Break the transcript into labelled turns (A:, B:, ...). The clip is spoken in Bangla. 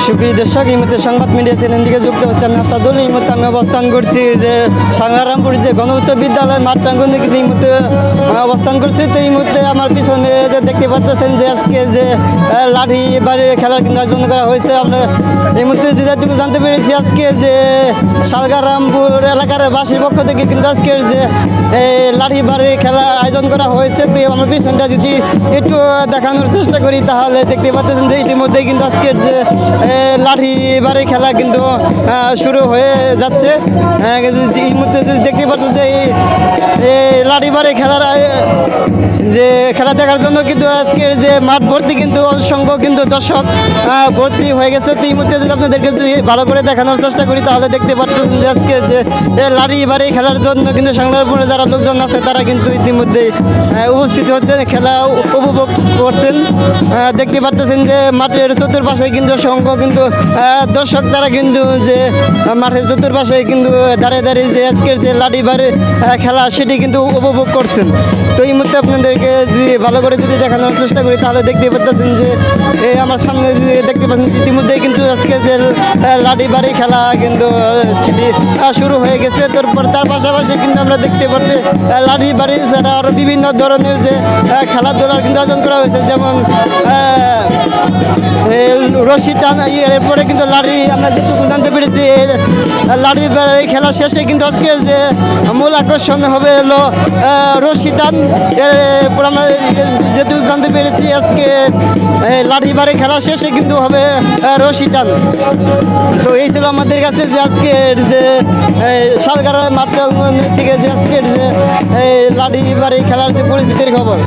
A: সুপ্রিয় দর্শক, এই মুহূর্তে সংবাদ মিডিয়া চ্যানেল থেকে যুক্ত হচ্ছে আমি আস্তাদুল। এই মুহূর্তে আমি অবস্থান করছি যে সাংগ্রামপুর যে গণ উচ্চ বিদ্যালয় মাঠ প্রাঙ্গণ থেকে এই মুহূর্তে অবস্থান করছি। তো এই মুহূর্তে আমার পিছনে যে দেখতে পাচ্ছেন যে আজকে যে লাঠি বাড়ির খেলার কিন্তু আয়োজন করা হয়েছে। আমরা এই মুহূর্তে যেটুকু জানতে পেরেছি আজকে যে সালগারামপুর এলাকার বাসীর পক্ষ থেকে কিন্তু আজকের যে লাঠি বাড়ির খেলার আয়োজন করা হয়েছে। তো আমার পিছনটা যদি একটু দেখানোর চেষ্টা করি তাহলে দেখতে পাচ্ছেন যে ইতিমধ্যেই কিন্তু আজকের যে লাঠি বাড়ির খেলা কিন্তু শুরু হয়ে যাচ্ছে। এই মুহূর্তে যদি দেখতে পাচ্ছেন যে এই লাঠি বাড়ি খেলার যে খেলা দেখার জন্য কিন্তু আজকের যে মাঠ ভর্তি কিন্তু অসংখ্য কিন্তু দর্শক ভর্তি হয়ে গেছে। তো এই মুহূর্তে যদি আপনাদেরকে যদি ভালো করে দেখানোর চেষ্টা করি তাহলে দেখতে পাচ্ছেন যে আজকে যে লাঠি বাড়ি খেলার জন্য কিন্তু সাংগ্রামপুরে যারা লোকজন আছে তারা কিন্তু ইতিমধ্যেই উপস্থিত হচ্ছে, খেলা উপভোগ করছেন। দেখতে পাচ্ছেন যে মাঠের চতুর্পাশে কিন্তু অসংখ্য কিন্তু দর্শক তারা কিন্তু যে মাঠের চতুর্পাশে কিন্তু দাঁড়িয়ে দাঁড়িয়ে যে আজকের যে লাঠি বাড়ির খেলা সেটি কিন্তু উপভোগ করছেন। তো এই মুহূর্তে আপনাদেরকে যদি ভালো করে যদি দেখানোর চেষ্টা করি তাহলে দেখতে পাচ্ছেন যে আমার সামনে দেখতে পাচ্ছেন ইতিমধ্যেই কিন্তু আজকে যে লাঠি বাড়ি খেলা কিন্তু সেটি শুরু হয়ে গেছে। তারপর তার পাশাপাশি কিন্তু আমরা দেখতে পাচ্ছি লাঠি বাড়ি ছাড়া আরও বিভিন্ন ধরনের যে খেলাধুলার কিন্তু আয়োজন করা হয়েছে, যেমন রশি টান। এরপরে কিন্তু লাঠি আমরা যেটুকু জানতে পেরেছি লাঠি বাড়ি খেলা শেষে কিন্তু আজকের যে মূল আকর্ষণ হবে হলো রশি টান। এরপর আমরা যেটুকু জানতে পেরেছি আজকে লাঠি বাড়ি খেলা শেষে কিন্তু হবে রশি টান। তো এই ছিল আমাদের কাছে যে আজকের যে সালগারা মাঠ থেকে যে আজকের যে লাঠি বাড়ি খেলার যে পরিস্থিতির খবর।